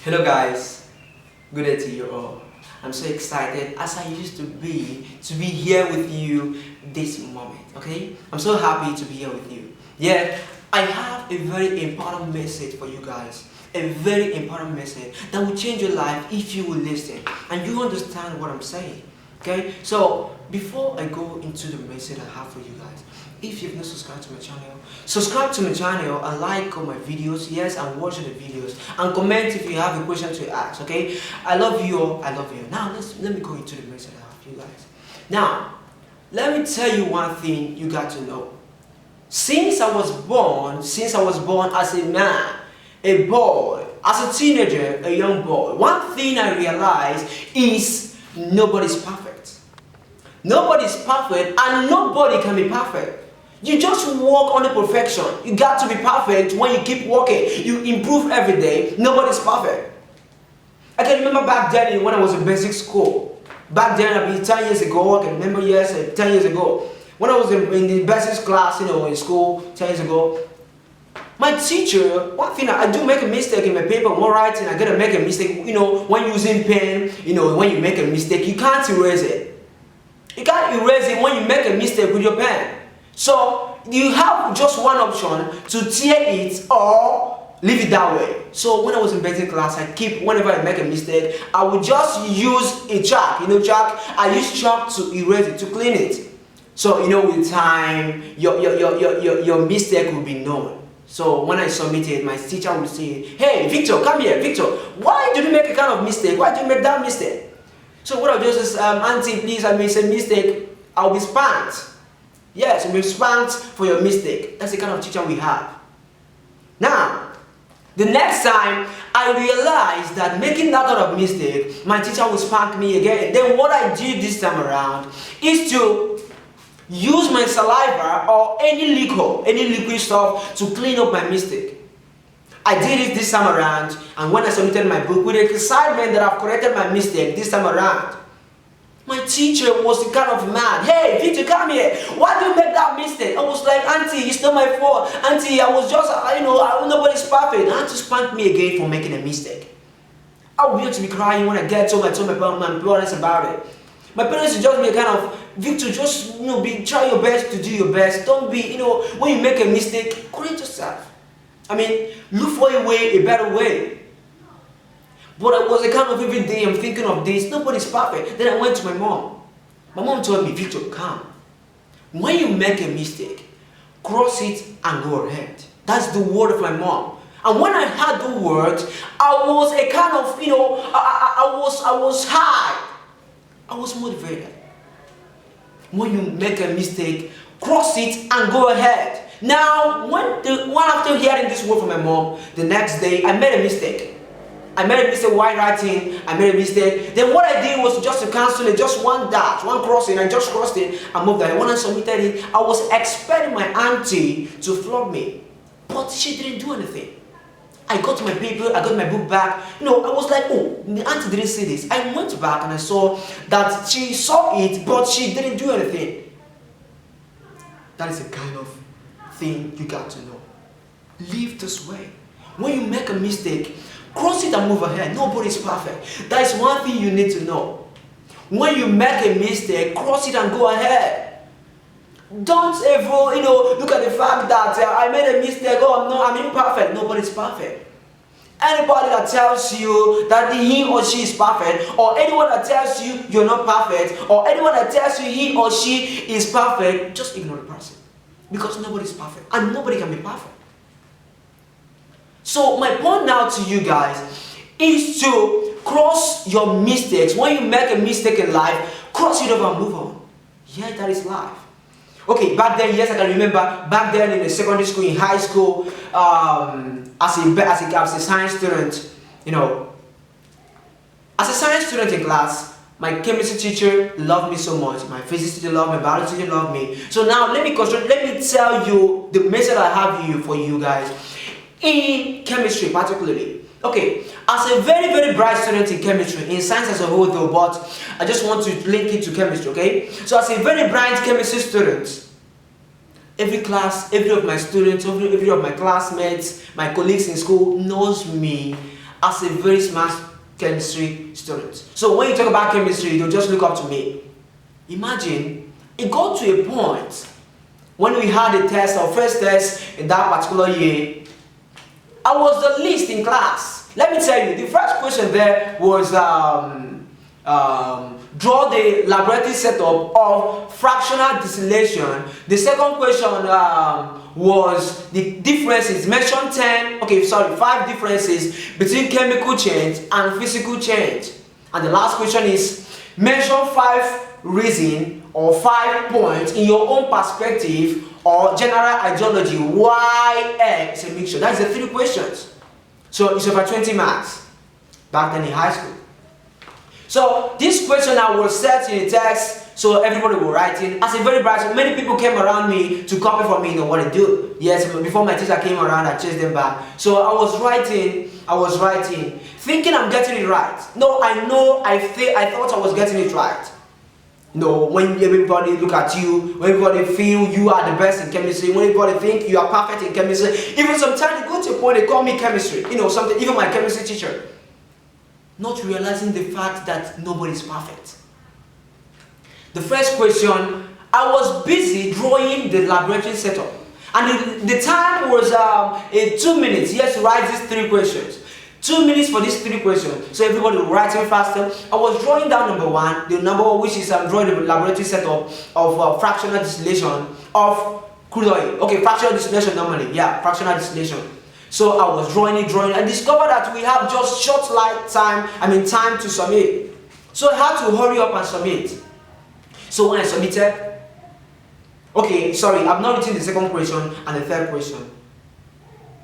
Hello guys, good day to you all. I'm so excited as I used to be here with you this moment, okay? I'm so happy to be here with you. Yeah, I have a very important message for you guys. A very important message that will change your life if you will listen and you understand what I'm saying. Okay, so before I go into the message I have for you guys, if you've not subscribed to my channel, subscribe to my channel and like all my videos, yes, and watch the videos and comment if you have a question to ask. Okay, I love you all. I love you. Now let me go into the message I have for you guys. Now let me tell you one thing you got to know. Since I was born as a man, a boy, as a teenager, a young boy, one thing I realized is nobody's perfect. Nobody's perfect and nobody can be perfect. You just work on the perfection. You got to be perfect when you keep working. You improve every day. Nobody's perfect. I can remember back then when I was in basic school. Back then, I mean 10 years ago, I can remember, yes, 10 years ago. When I was in the basic class, in school, 10 years ago, my teacher, one thing, I do make a mistake in my paper when writing, I gotta make a mistake, when using pen, when you make a mistake, you can't erase it. You can't erase it when you make a mistake with your pen. So you have just one option to tear it or leave it that way. So when I was in basic class, whenever I make a mistake, I would just use a chalk. Chalk. I use chalk to erase it, to clean it. So with time, your mistake will be known. So when I submit it, my teacher will say, "Hey, Victor, come here, Victor. Why did you make a kind of mistake? Why did you make that mistake?" So what I'll do is, "Auntie, please, I made a mistake. I'll be spanked." Yes, you'll be spanked for your mistake. That's the kind of teacher we have. Now, the next time I realized that making that kind of mistake, my teacher will spank me again. Then what I did this time around is to use my saliva or any liquid stuff to clean up my mistake. I did it this time around, and when I submitted my book with the excitement that I've corrected my mistake this time around, my teacher was kind of mad. "Hey, Victor, come here. Why do you make that mistake?" I was like, "Auntie, it's not my fault. Auntie, I was just, nobody's perfect." Auntie spanked me again for making a mistake. I wanted to be crying when I told my parents about it. My parents would just be kind of, "Victor, just, try your best to do your best. Don't be, when you make a mistake, correct yourself. Look for a better way." But I was a kind of every day I'm thinking of this. Nobody's perfect. Then I went to my mom. My mom told me, "Victor, come. When you make a mistake, cross it and go ahead." That's the word of my mom. And when I heard the word, I was a kind of, I was high. I was motivated. When you make a mistake, cross it and go ahead. Now, after hearing this word from my mom, the next day I made a mistake. I made a mistake while writing. I made a mistake. Then what I did was just to cancel it, just one dash, one crossing. I just crossed it and moved that. When I submitted it, I was expecting my auntie to flog me, but she didn't do anything. I got my paper, I got my book back. I was like, "Oh, the auntie didn't see this." I went back and I saw that she saw it, but she didn't do anything. That is the kind of thing you got to know. Live this way. When you make a mistake, cross it and move ahead. Nobody's perfect. That is one thing you need to know. When you make a mistake, cross it and go ahead. Don't ever, look at the fact that I made a mistake. Oh, no, I'm imperfect. Nobody's perfect. Anybody that tells you that he or she is perfect, or anyone that tells you you're not perfect, or anyone that tells you he or she is perfect, just ignore the person. Because nobody's perfect, and nobody can be perfect. So my point now to you guys is to cross your mistakes. When you make a mistake in life, cross it over and move on. Yeah, that is life. Okay, back then, yes, I can remember, back then in the secondary school, in high school, as a science student, as a science student in class, my chemistry teacher loved me so much. My physics teacher loved me. My biology teacher loved me. So now let me tell you the message I have for you guys. In chemistry particularly. Okay, as a very, very bright student in chemistry, in science as a whole though, but I just want to link it to chemistry, okay? So as a very bright chemistry student, every class, every of my students, every of my classmates, my colleagues in school knows me as a very smart chemistry student. So when you talk about chemistry, they'll just look up to me. Imagine, it got to a point when we had a test, our first test in that particular year, I was the least in class. Let me tell you, the first question there was draw the laboratory setup of fractional distillation. The second question was the differences, mention 5 differences between chemical change and physical change. And the last question is mention 5 reasons or 5 points in your own perspective or general ideology why X is a mixture. That's the 3 questions. So it's over 20 marks back then in high school. So this question I was set in a text, so everybody was writing. As a very bright, many people came around me to copy from me, what to do. Yes, before my teacher came around, I chased them back. So I was writing, thinking I'm getting it right. No, I thought I was getting it right. No, when everybody look at you, when everybody feel you are the best in chemistry, when everybody think you are perfect in chemistry, even sometimes they go to a point they call me chemistry, something, even my chemistry teacher. Not realizing the fact that nobody is perfect. The first question, I was busy drawing the laboratory setup. And the time was 2 minutes, yes, to write these 3 questions. 2 minutes for these 3 questions. So everybody was writing faster. I was drawing down number 1, the number 1 which is drawing the laboratory setup of fractional distillation of crude oil. Okay, fractional distillation normally, yeah, fractional distillation. So I was drawing. I discovered that we have just short time to submit. So I had to hurry up and submit. So when I submitted, okay, sorry, I've not written the second question and the third question.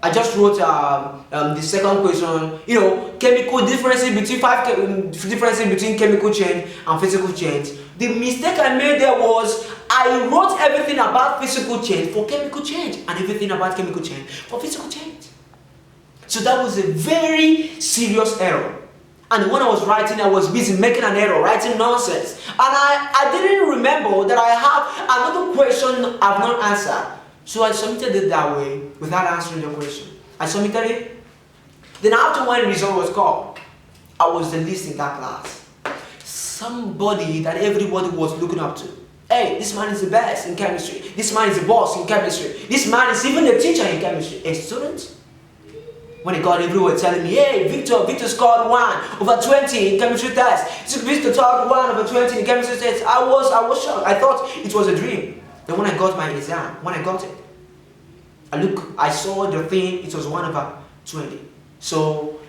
I just wrote the second question, chemical differences between chemical change and physical change. The mistake I made there was I wrote everything about physical change for chemical change and everything about chemical change for physical change. So that was a very serious error. And when I was writing, I was busy making an error, writing nonsense. And I didn't remember that I have another question I've not answered. So I submitted it that way without answering the question. I submitted it. Then after when the result was called, I was the least in that class. Somebody that everybody was looking up to. Hey, this man is the best in chemistry. This man is the boss in chemistry. This man is even the teacher in chemistry. A student? When it got everyone telling me, hey, Victor scored 1/20 in chemistry test. Victor scored 1/20 in chemistry test. I was shocked. I thought it was a dream. Then when I got my exam, when I got it, I saw the thing, it was 1/20. So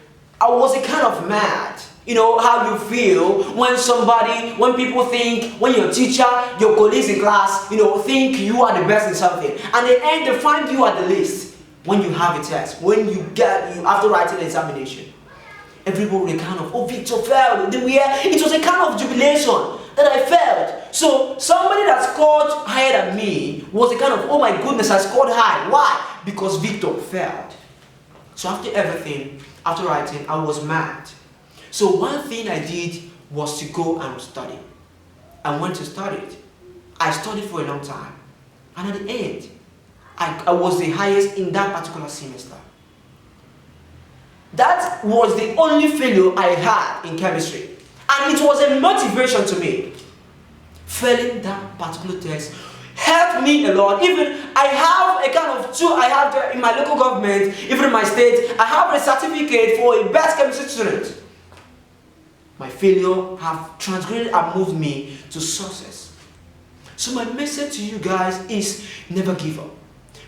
I was a kind of mad. You know how you feel when people think, when your teacher, your colleagues in class, think you are the best in something. And they end to find you at the least. When you have a test, after writing the examination, everybody will kind of, oh, Victor failed. It was a kind of jubilation that I failed. So somebody that scored higher than me was a kind of, oh my goodness, I scored high. Why? Because Victor failed. So after writing, I was mad. So one thing I did was to go and study. I went to study. I studied for a long time. And at the end, I was the highest in that particular semester. That was the only failure I had in chemistry. And it was a motivation to me. Failing that particular test helped me a lot. Even I have a kind of in my local government, even in my state, I have a certificate for a best chemistry student. My failure have transgraded and moved me to success. So my message to you guys is never give up.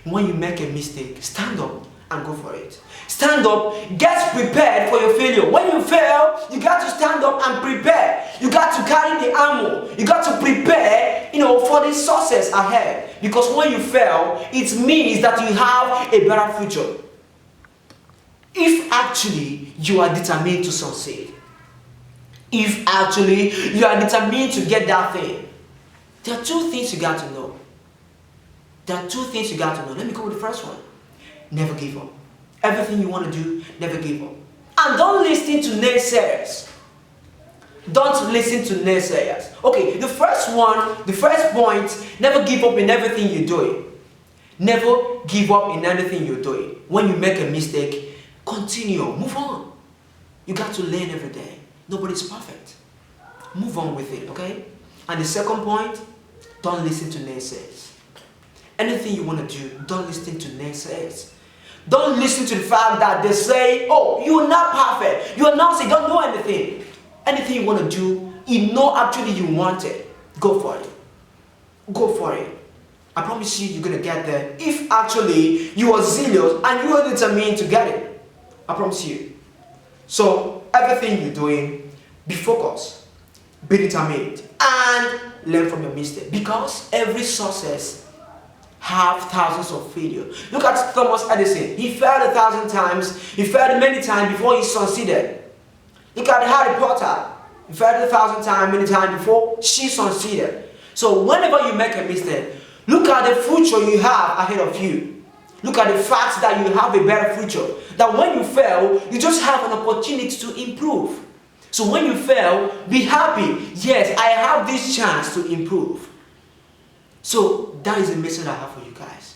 When you make a mistake, stand up and go for it. Stand up, get prepared for your failure. When you fail, you got to stand up and prepare. You got to carry the ammo. You got to prepare, for the success ahead. Because when you fail, it means that you have a better future. If actually you are determined to succeed, if actually you are determined to get that thing, there are 2 things you got to know. Let me go with the first one. Never give up. Everything you want to do, never give up. And don't listen to naysayers. Okay, the first point, never give up in everything you're doing. Never give up in anything you're doing. When you make a mistake, continue, move on. You got to learn every day. Nobody's perfect. Move on with it, okay? And the second point, don't listen to naysayers. Anything you want to do, don't listen to naysayers. Don't listen to the fact that they say, oh, you're not perfect. You're not, you don't know anything. Anything you want to do, you know actually you want it. Go for it. Go for it. I promise you, you're going to get there if actually you are zealous and you are determined to get it. I promise you. So, everything you're doing, be focused, be determined, and learn from your mistake. Because every success have thousands of failures. Look at Thomas Edison. He failed 1,000 times. He failed many times before he succeeded. Look at Harry Potter. He failed 1,000 times, many times before she succeeded. So whenever you make a mistake, look at the future you have ahead of you. Look at the fact that you have a better future. That when you fail, you just have an opportunity to improve. So when you fail, be happy. Yes, I have this chance to improve. So that is the message I have for you guys.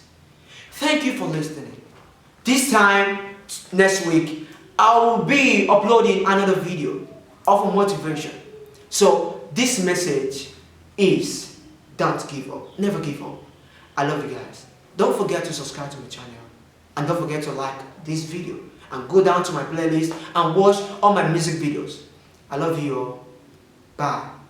Thank you for listening. This time, next week, I will be uploading another video of motivation. So this message is, don't give up. Never give up. I love you guys. Don't forget to subscribe to my channel. And don't forget to like this video. And go down to my playlist and watch all my music videos. I love you all. Bye.